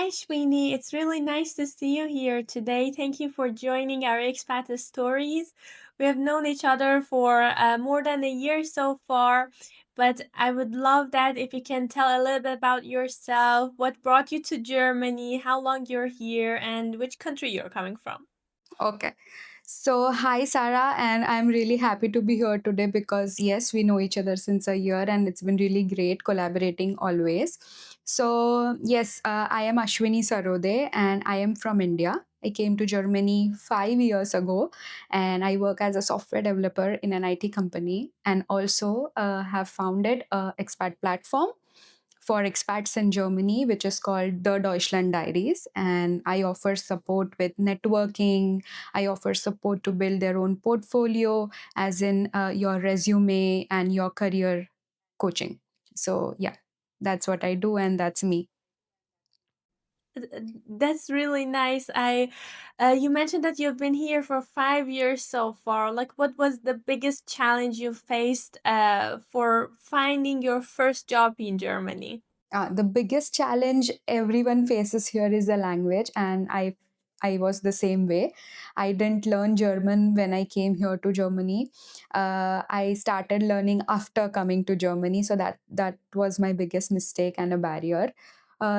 Hi, Ashwini. It's really nice to see you here today. Thank you for joining our Expat Stories. We have known each other for more than a year so far, but I would love that if you can tell a little bit about yourself, what brought you to Germany, how long you're here, and which country you're coming from. Okay. So, hi, Sarah, and I'm really happy to be here today because, yes, we know each other since a year and it's been really great collaborating always. So, yes, I am Ashwini Sarode and I am from India. I came to Germany 5 years ago and I work as a software developer in an IT company and also have founded a expat platform for expats in Germany, which is called the Deutschland Diaries. And I offer support with networking. I offer support to build their own portfolio, as in your resume and your career coaching. So, yeah, that's what I do, and that's me. That's really nice. You mentioned that you've been here for 5 years so far. Like, what was the biggest challenge you faced for finding your first job in Germany? The biggest challenge everyone faces here is the language, and I was the same way. I didn't learn German when I came here to Germany. I started learning after coming to Germany, so that was my biggest mistake and a barrier.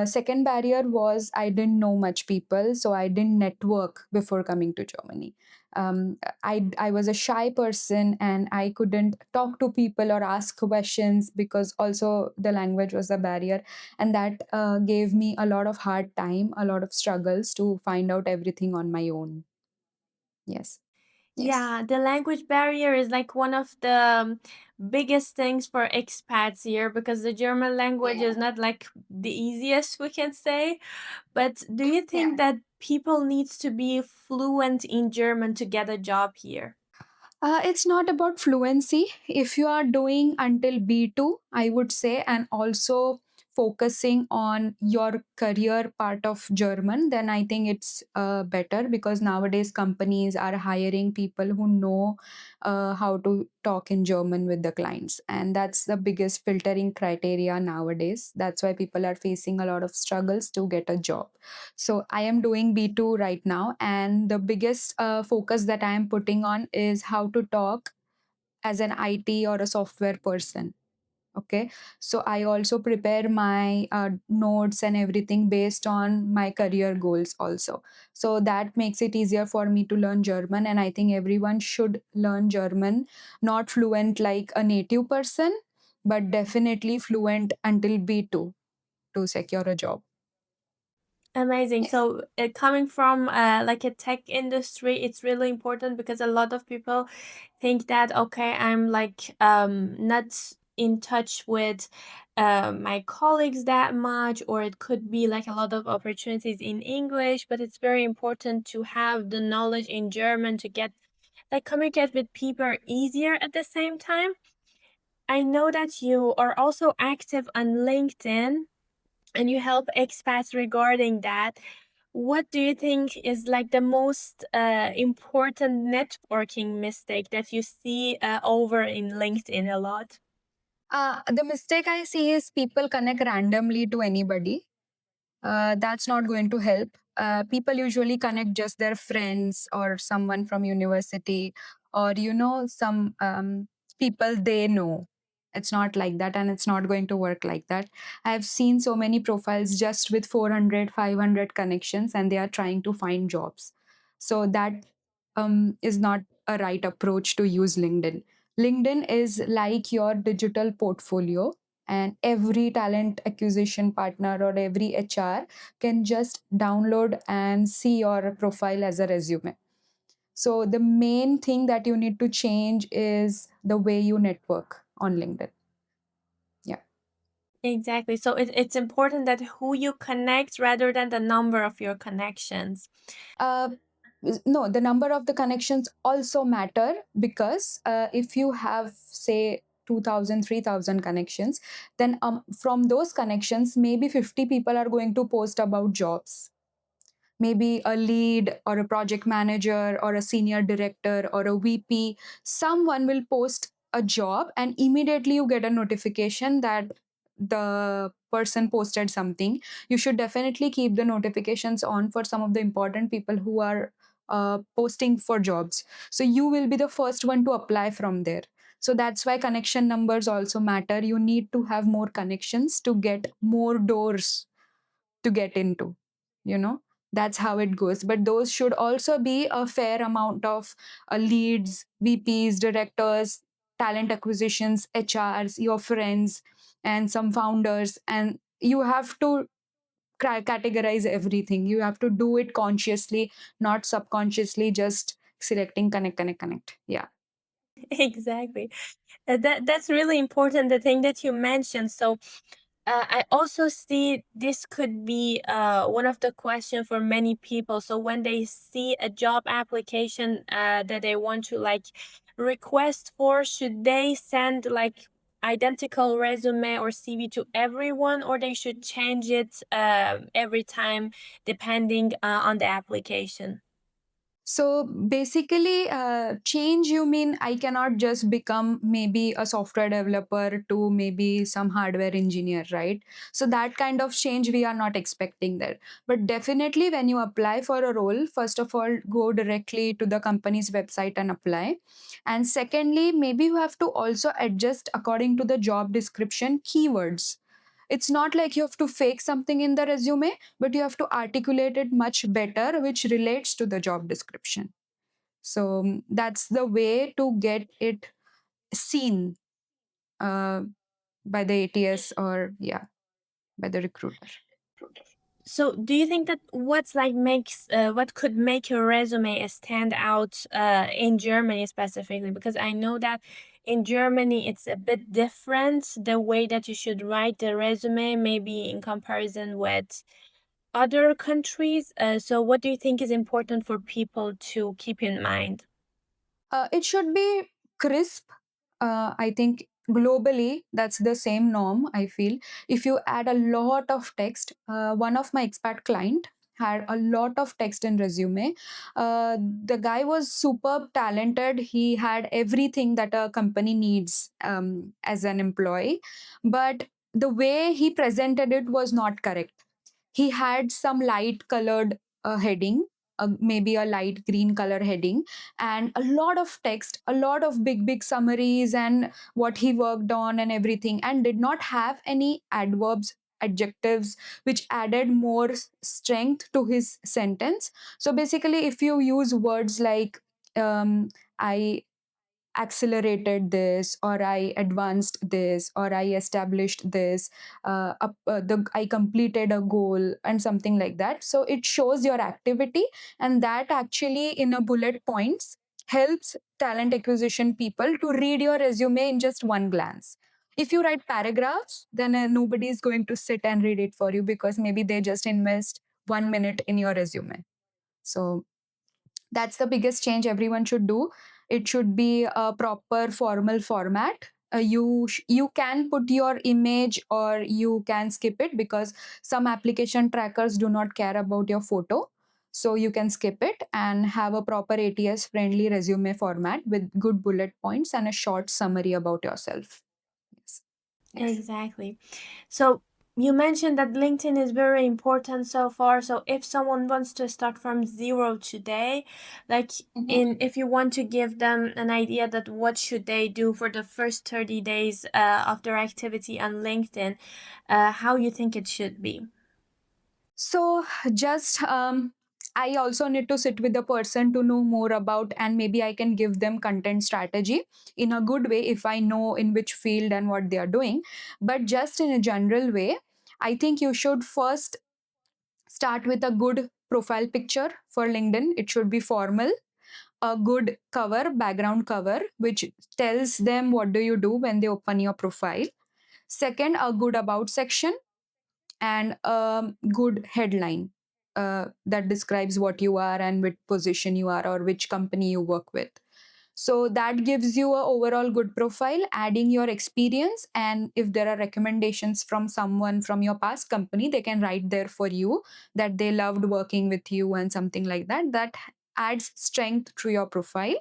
Second barrier was I didn't know much people, so I didn't network before coming to Germany. I was a shy person and I couldn't talk to people or ask questions because also the language was a barrier, and that gave me a lot of hard time, a lot of struggles to find out everything on my own. Yes. Yes. Yeah, the language barrier is like one of the biggest things for expats here because the German language is not like the easiest we can say. But do you Yeah. think that people needs to be fluent in German to get a job here? It's not about fluency. If you are doing until B2, I would say, and also focusing on your career part of German, then I think it's better because nowadays companies are hiring people who know how to talk in German with the clients. And that's the biggest filtering criteria nowadays. That's why people are facing a lot of struggles to get a job. So I am doing B2 right now, and the biggest focus that I am putting on is how to talk as an IT or a software person. Okay, so I also prepare my notes and everything based on my career goals also. So that makes it easier for me to learn German, and I think everyone should learn German, not fluent like a native person, but definitely fluent until B2 to secure a job. Amazing. Yes. So, coming from like a tech industry, it's really important because a lot of people think that okay, I'm like not in touch with my colleagues that much, or it could be like a lot of opportunities in English, but it's very important to have the knowledge in German to get like communicate with people easier at the same time. I know that you are also active on LinkedIn and you help expats regarding that. What do you think is like the most important networking mistake that you see over in LinkedIn a lot? The mistake I see is people connect randomly to anybody. That's not going to help. People usually connect just their friends or someone from university, or some people they know. It's not like that, and it's not going to work like that. I've seen so many profiles just with 400, 500 connections, and they are trying to find jobs. So that is not a right approach to use LinkedIn. LinkedIn is like your digital portfolio, and every talent acquisition partner or every HR can just download and see your profile as a resume. So the main thing that you need to change is the way you network on LinkedIn. Yeah. Exactly. So it's important that who you connect rather than the number of your connections. Uh, no, the number of the connections also matter because if you have, say, 2000, 3000 connections, then from those connections, maybe 50 people are going to post about jobs. Maybe a lead or a project manager or a senior director or a VP, someone will post a job and immediately you get a notification that the person posted something, you should definitely keep the notifications on for some of the important people who are posting for jobs. So you will be the first one to apply from there. So that's why connection numbers also matter. You need to have more connections to get more doors to get into, you know. That's how it goes, but those should also be a fair amount of leads, VPs, directors, talent acquisitions, HRs, your friends, and some founders. And you have to categorize everything. You have to do it consciously, not subconsciously, just selecting connect, connect, connect. Yeah. Exactly. That's really important, the thing that you mentioned. So I also see this could be one of the question for many people. So when they see a job application that they want to like request for, should they send like identical resume or CV to everyone, or they should change it every time depending on the application? So basically, change, you mean I cannot just become maybe a software developer to maybe some hardware engineer, right? So that kind of change we are not expecting there. But definitely, when you apply for a role, first of all, go directly to the company's website and apply. And secondly, maybe you have to also adjust according to the job description keywords. It's not like you have to fake something in the resume, but you have to articulate it much better, which relates to the job description. So that's the way to get it seen uh, by the ATS, or yeah, by the recruiter. So, do you think that what's like makes what could make your resume stand out in Germany specifically? Because I know that in Germany it's a bit different the way that you should write the resume, maybe in comparison with other countries. So, what do you think is important for people to keep in mind? It should be crisp. I think globally that's the same norm. I feel if you add a lot of text, one of my expat client had a lot of text in resume. The guy was superb talented. He had everything that a company needs as an employee, but the way he presented it was not correct. He had some light colored heading, maybe a light green color heading, and a lot of text, a lot of big summaries and what he worked on and everything, and did not have any adverbs, adjectives, which added more strength to his sentence. So basically, if you use words like I accelerated this, or I advanced this, or I established this, I completed a goal and something like that, so it shows your activity. And that actually in a bullet points helps talent acquisition people to read your resume in just one glance. If you write paragraphs, then nobody is going to sit and read it for you, because maybe they just invest 1 minute in your resume. So that's the biggest change everyone should do. It should be a proper formal format. You can put your image or you can skip it, because some application trackers do not care about your photo. So you can skip it and have a proper ATS friendly resume format with good bullet points and a short summary about yourself. Yes. Yes. Exactly. So you mentioned that LinkedIn is very important so far. So if someone wants to start from zero today, like in if you want to give them an idea that what should they do for the first 30 days of their activity on LinkedIn, how you think it should be? So just I also need to sit with the person to know more about, and maybe I can give them content strategy in a good way if I know in which field and what they are doing. But just in a general way, I think you should first start with a good profile picture for LinkedIn. It should be formal, a good cover, background cover, which tells them what do you do when they open your profile. Second, a good about section and a good headline that describes what you are and which position you are or which company you work with. So that gives you a overall good profile, adding your experience. And if there are recommendations from someone from your past company, they can write there for you that they loved working with you and something like that. That adds strength to your profile.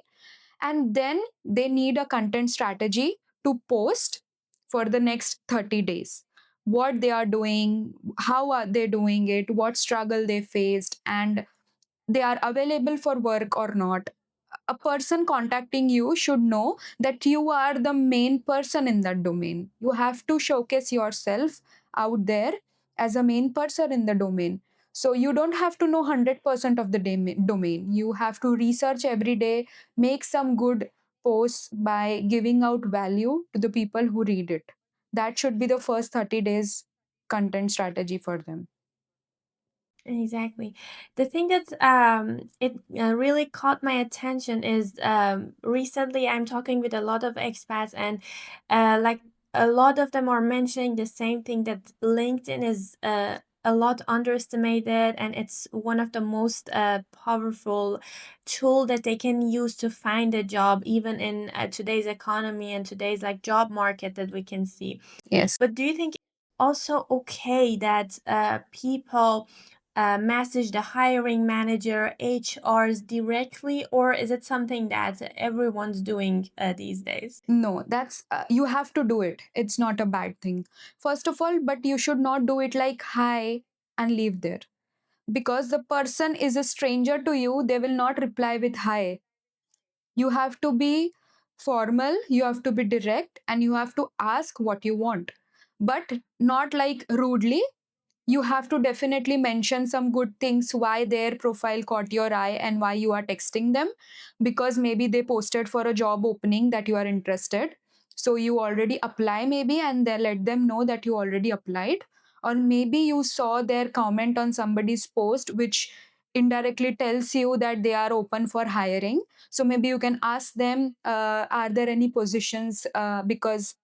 And then they need a content strategy to post for the next 30 days. what they are doing, how are they doing it, what struggle they faced, and they are available for work or not. A person contacting you should know that you are the main person in that domain. You have to showcase yourself out there as a main person in the domain. So you don't have to know 100% of the domain. You have to research every day, make some good posts by giving out value to the people who read it. That should be the first 30 days content strategy for them. Exactly. The thing that it really caught my attention is recently I'm talking with a lot of expats, and like a lot of them are mentioning the same thing, that LinkedIn is a lot underestimated, and it's one of the most powerful tool that they can use to find a job, even in today's economy and today's like job market that we can see. Yes. But do you think also okay that people message the hiring manager, HRs directly, or is it something that everyone's doing these days? No, that's you have to do it. It's not a bad thing. First of all, but you should not do it like hi and leave there. Because the person is a stranger to you, they will not reply with hi. You have to be formal, you have to be direct, and you have to ask what you want. But not like rudely. You have to definitely mention some good things why their profile caught your eye and why you are texting them, because maybe they posted for a job opening that you are interested, so you already apply maybe, and they let them know that you already applied. Or maybe you saw their comment on somebody's post which indirectly tells you that they are open for hiring. So maybe you can ask them, are there any positions, because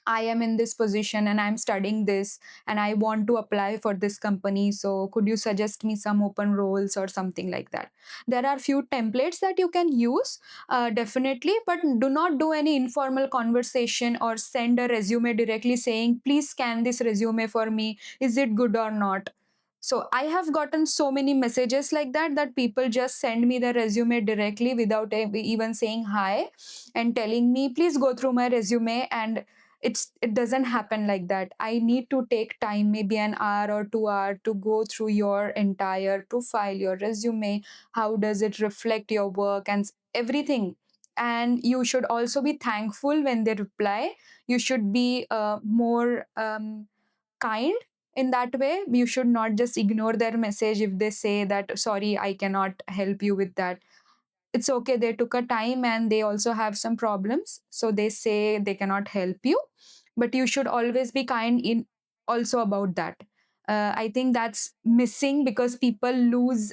I am in this position and I'm studying this and I want to apply for this company. So could you suggest me some open roles or something like that? There are few templates that you can use, definitely, but do not do any informal conversation or send a resume directly saying, please scan this resume for me. Is it good or not? So I have gotten so many messages like that, that people just send me the resume directly without even saying hi and telling me, please go through my resume. And it doesn't happen like that. I need to take time, maybe an hour or 2 hour, to go through your entire profile, your resume, how does it reflect your work and everything. And you should also be thankful when they reply. You should be more kind in that way. You should not just ignore their message if they say that sorry, I cannot help you with that. It's okay, they took a time and they also have some problems, so they say they cannot help you. But you should always be kind in also about that. I think that's missing because people lose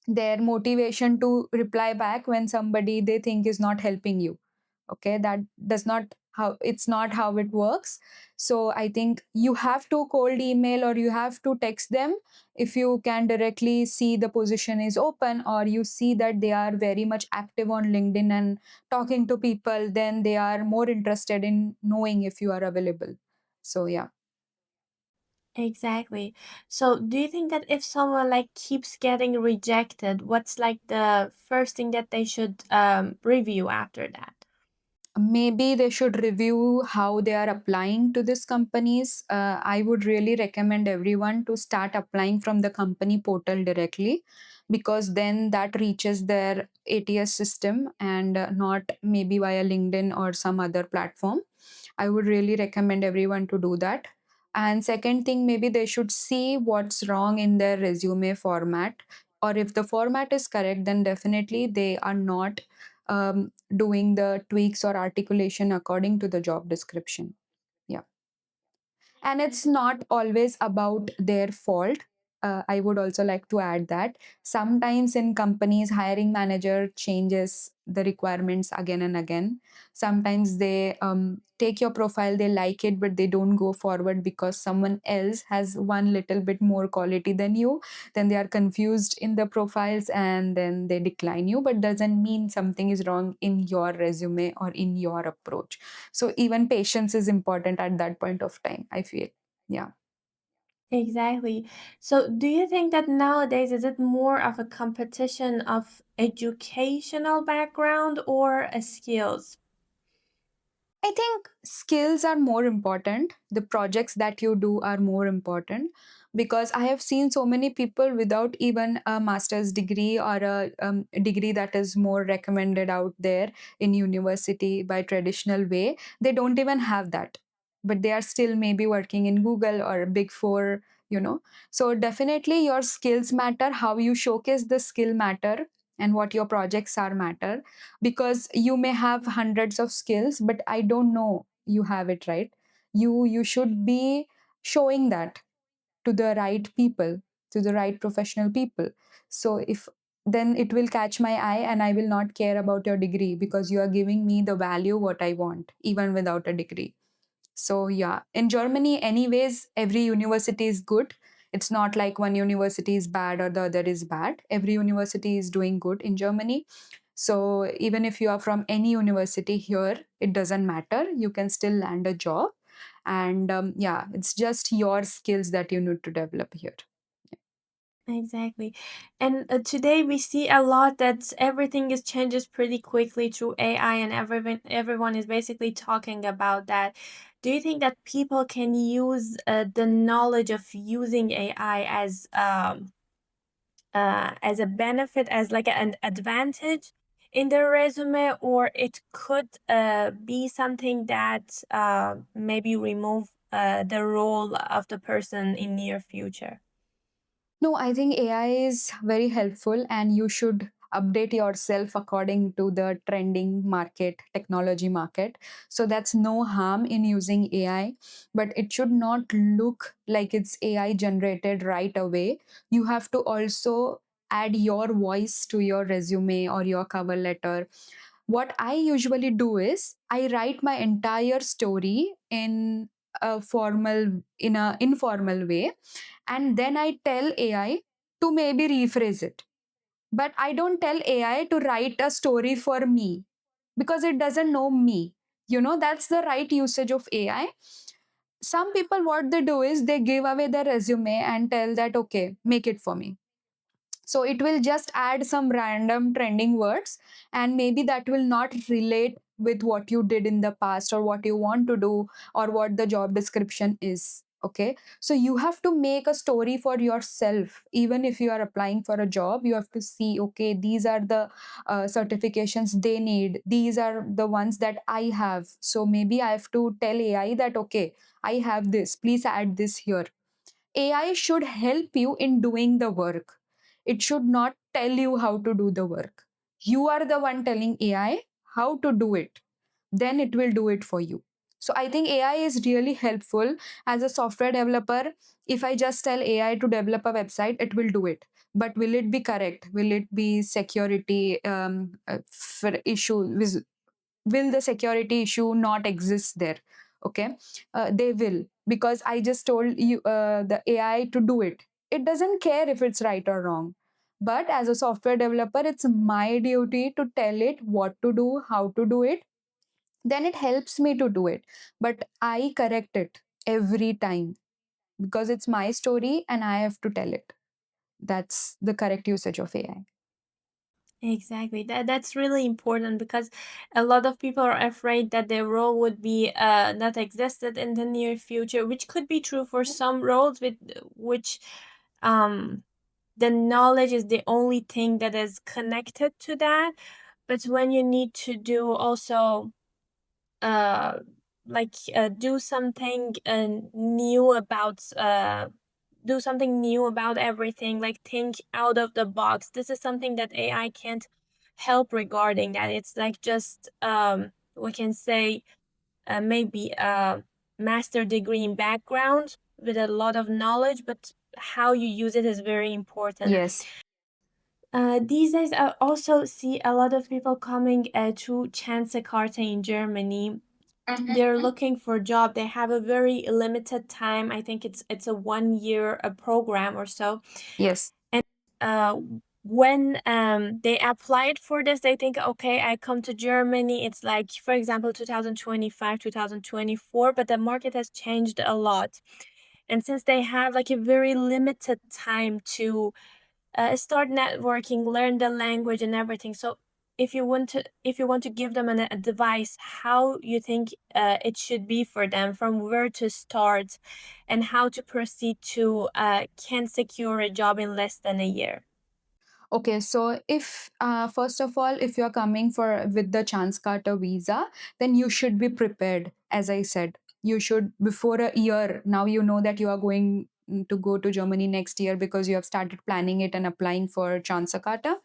their motivation to reply back when somebody they think is not helping you. Okay, that does not how it's not how it works. So I think you have to cold email or you have to text them if you can directly see the position is open, or you see that they are very much active on LinkedIn and talking to people, then they are more interested in knowing if you are available. So yeah. Exactly. So, do you think that if someone like keeps getting rejected, what's like the first thing that they should review after that? Maybe they should review how they are applying to these companies. I would really recommend everyone to start applying from the company portal directly, because then that reaches their ATS system and not maybe via LinkedIn or some other platform. I would really recommend everyone to do that. And second thing, maybe they should see what's wrong in their resume format. Or if the format is correct, then definitely they are not doing the tweaks or articulation according to the job description. Yeah. And it's not always about their fault. I would also like to add that sometimes in companies, hiring manager changes the requirements again and again. Sometimes they take your profile, they like it, but they don't go forward because someone else has one little bit more quality than you. Then they are confused in the profiles and then they decline you, but doesn't mean something is wrong in your resume or in your approach. So even patience is important at that point of time, I feel. Yeah. Exactly. So, do you think that nowadays is it more of a competition of educational background or a skills? I think skills are more important. The projects that you do are more important, because I have seen so many people without even a master's degree or a degree that is more recommended out there in university by traditional way. They don't even have that, but they are still maybe working in Google or Big Four. You know, so definitely your skills matter. How you showcase the skill matter, and what your projects are matter, because you may have hundreds of skills but I don't know you have it, right? You should be showing that to the right people, to the right professional people. So if, then it will catch my eye and I will not care about your degree, because you are giving me the value what I want even without a degree. So yeah, in Germany, anyways, every university is good. It's not like one university is bad or the other is bad. Every university is doing good in Germany. So even if you are from any university here, it doesn't matter. You can still land a job. And yeah, it's just your skills that you need to develop here. Exactly. And today we see a lot that everything is changes pretty quickly through AI, and everyone is basically talking about that. Do you think that people can use the knowledge of using AI as a benefit, as like an advantage in their resume, or it could be something that maybe remove the role of the person in near future? No, I think AI is very helpful and you should update yourself according to the trending market, technology market. So that's no harm in using AI, but it should not look like it's AI generated right away. You have to also add your voice to your resume or your cover letter. What I usually do is I write my entire story in a informal way, and then I tell AI to maybe rephrase it. But I don't tell AI to write a story for me, because it doesn't know me. That's the right usage of AI. Some people, what they do is they give away their resume and tell that, okay, make it for me. So it will just add some random trending words, and maybe that will not relate with what you did in the past or what you want to do or what the job description is. Okay, so you have to make a story for yourself. Even if you are applying for a job, you have to see, okay, these are the certifications they need, these are the ones that I have. So maybe I have to tell AI that, okay, I have this, please add this here. AI should help you in doing the work. It should not tell you how to do the work. You are the one telling AI how to do it. Then it will do it for you. So I think AI is really helpful as a software developer. If I just tell AI to develop a website, it will do it. But will it be correct? Will it be security for issue? Will the security issue not exist there? Okay, they will, because I just told you the AI to do it. It doesn't care if it's right or wrong. But as a software developer, it's my duty to tell it what to do, how to do it. Then it helps me to do it, but I correct it every time, because it's my story and I have to tell it. That's the correct usage of AI. Exactly. That's really important because a lot of people are afraid that their role would be not existed in the near future, which could be true for some roles with which um the knowledge is the only thing that is connected to that. But when you need to do also uh do something new about do something new about everything, like think out of the box, this is something that AI can't help regarding that. It's like just we can say maybe a master degree in background with a lot of knowledge, but how you use it is very important. Yes. These days, I also see a lot of people coming to Chance Karte in Germany. They're looking for a job. They have a very limited time. I think it's a 1 year program or so. Yes. And uh, when they applied for this, they think, okay, I come to Germany. It's like, for example, 2025, 2024, but the market has changed a lot. And since they have like a very limited time to start networking, learn the language and everything. So if you want to give them an advice, how you think it should be for them, from where to start and how to proceed to can secure a job in less than a year. Okay, so if first of all, if you're coming for with the chance carter visa, then you should be prepared. As I said, you should before a year. Now you know that you are going to go to Germany next year because you have started planning it and applying for chance carter.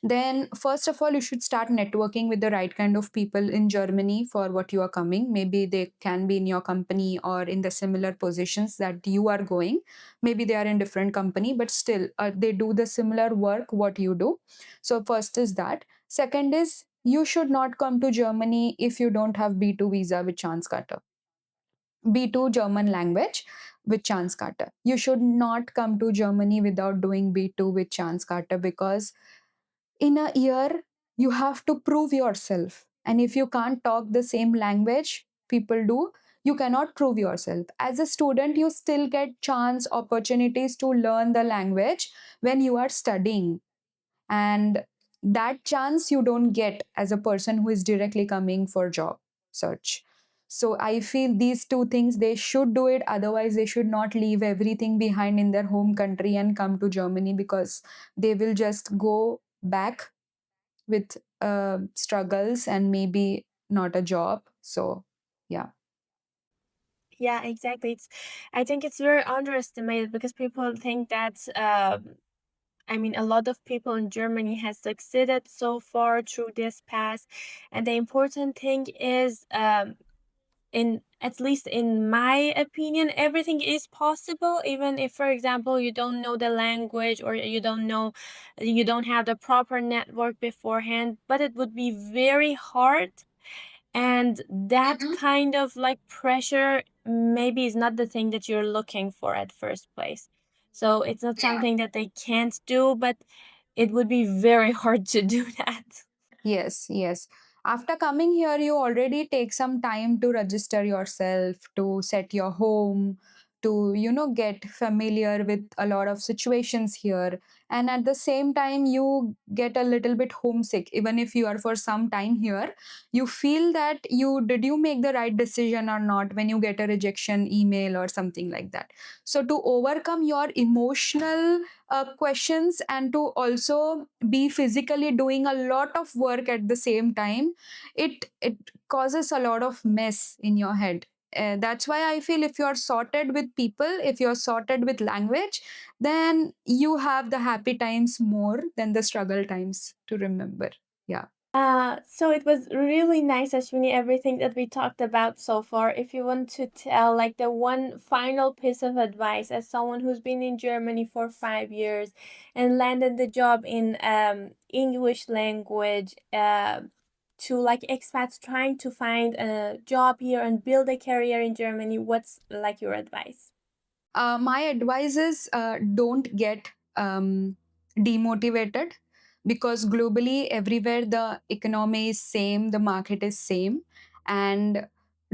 Then first of all, you should start networking with the right kind of people in Germany for what you are coming. Maybe they can be in your company or in the similar positions that you are going. Maybe they are in different company, but still they do the similar work what you do. So first is that. Second is you should not come to Germany if you don't have B2 visa with chance carter. B2 German language with chance carter. You should not come to Germany without doing B2 with chance carter, because in a year you have to prove yourself, and if you can't talk the same language people do, you cannot prove yourself. As a student, you still get chance opportunities to learn the language when you are studying, and that chance you don't get as a person who is directly coming for job search. So I feel these two things they should do it, otherwise they should not leave everything behind in their home country and come to Germany, because they will just go back with struggles and maybe not a job. So, yeah. Yeah, exactly. I think it's very underestimated because people think that I mean, a lot of people in Germany has succeeded so far through this path, and the important thing is, in at least in my opinion, everything is possible. Even if, for example, you don't know the language or you don't have the proper network beforehand, but it would be very hard, and that kind of like pressure maybe is not the thing that you're looking for at first place. So it's not something that they can't do, but it would be very hard to do that. Yes, yes. After coming here, you already take some time to register yourself, to set your home, to, get familiar with a lot of situations here. And at the same time, you get a little bit homesick. Even if you are for some time here, you feel that you make the right decision or not when you get a rejection email or something like that. So to overcome your emotional questions and to also be physically doing a lot of work at the same time, it causes a lot of mess in your head. That's why I feel if you're sorted with people, if you're sorted with language, then you have the happy times more than the struggle times to remember. Yeah. So it was really nice, Ashwini, everything that we talked about so far. If you want to tell like the one final piece of advice as someone who's been in Germany for 5 years and landed the job in English language, to like expats trying to find a job here and build a career in Germany, what's like your advice? My advice is don't get demotivated, because globally everywhere the economy is same, the market is same, and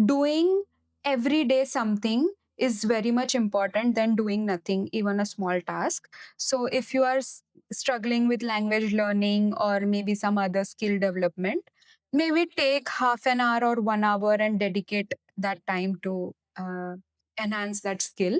doing every day something is very much important than doing nothing, even a small task. So if you are struggling with language learning or maybe some other skill development, maybe take half an hour or 1 hour and dedicate that time to enhance that skill.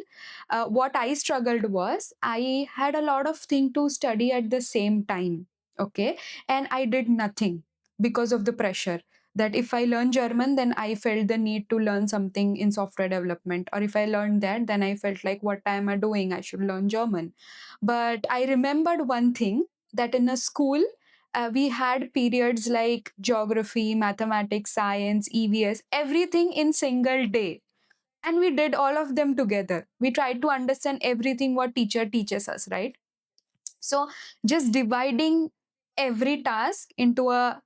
What I struggled was I had a lot of thing to study at the same time. Okay. And I did nothing because of the pressure that if I learn German, then I felt the need to learn something in software development. Or if I learned that, then I felt like, what am I doing? I should learn German. But I remembered one thing, that in a school, we had periods like geography, mathematics, science, EVS, everything in single day, and we did all of them together. We tried to understand everything what teacher teaches us, right? So just dividing every task into a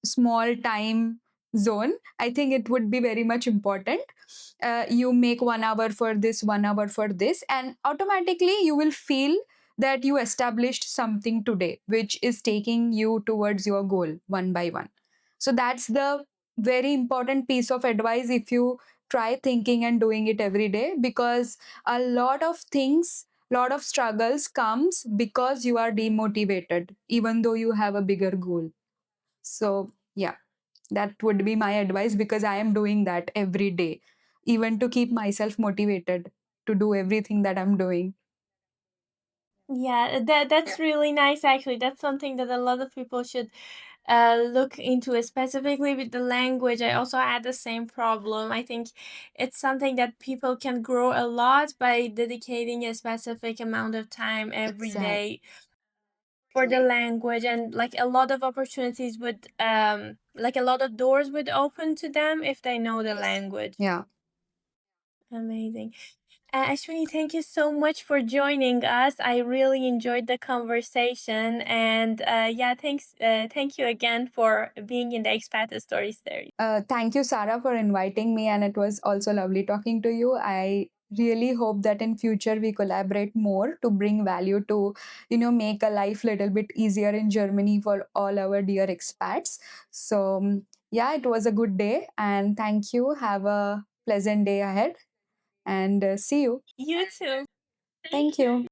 small time zone, I think it would be very much important. You make 1 hour for this, 1 hour for this, and automatically you will feel that you established something today which is taking you towards your goal one by one. So that's the very important piece of advice, if you try thinking and doing it every day, because a lot of things, lot of struggles comes because you are demotivated even though you have a bigger goal. So, yeah, that would be my advice because I am doing that every day, even to keep myself motivated to do everything that I'm doing. Yeah, that's really nice actually. That's something that a lot of people should look into it, specifically with the language. I also had the same problem. I think it's something that people can grow a lot by dedicating a specific amount of time every Exactly. day for the language, and like a lot of opportunities would like a lot of doors would open to them if they know the language. Yeah. Amazing. Ashwini, thank you so much for joining us. I really enjoyed the conversation, and yeah, thank you again for being in the Expat Stories series. Thank you, Sarah, for inviting me, and it was also lovely talking to you. I really hope that in future we collaborate more to bring value to, make a life little bit easier in Germany for all our dear expats. So, yeah, it was a good day, and thank you. Have a pleasant day ahead, and see you. You too. Thank you.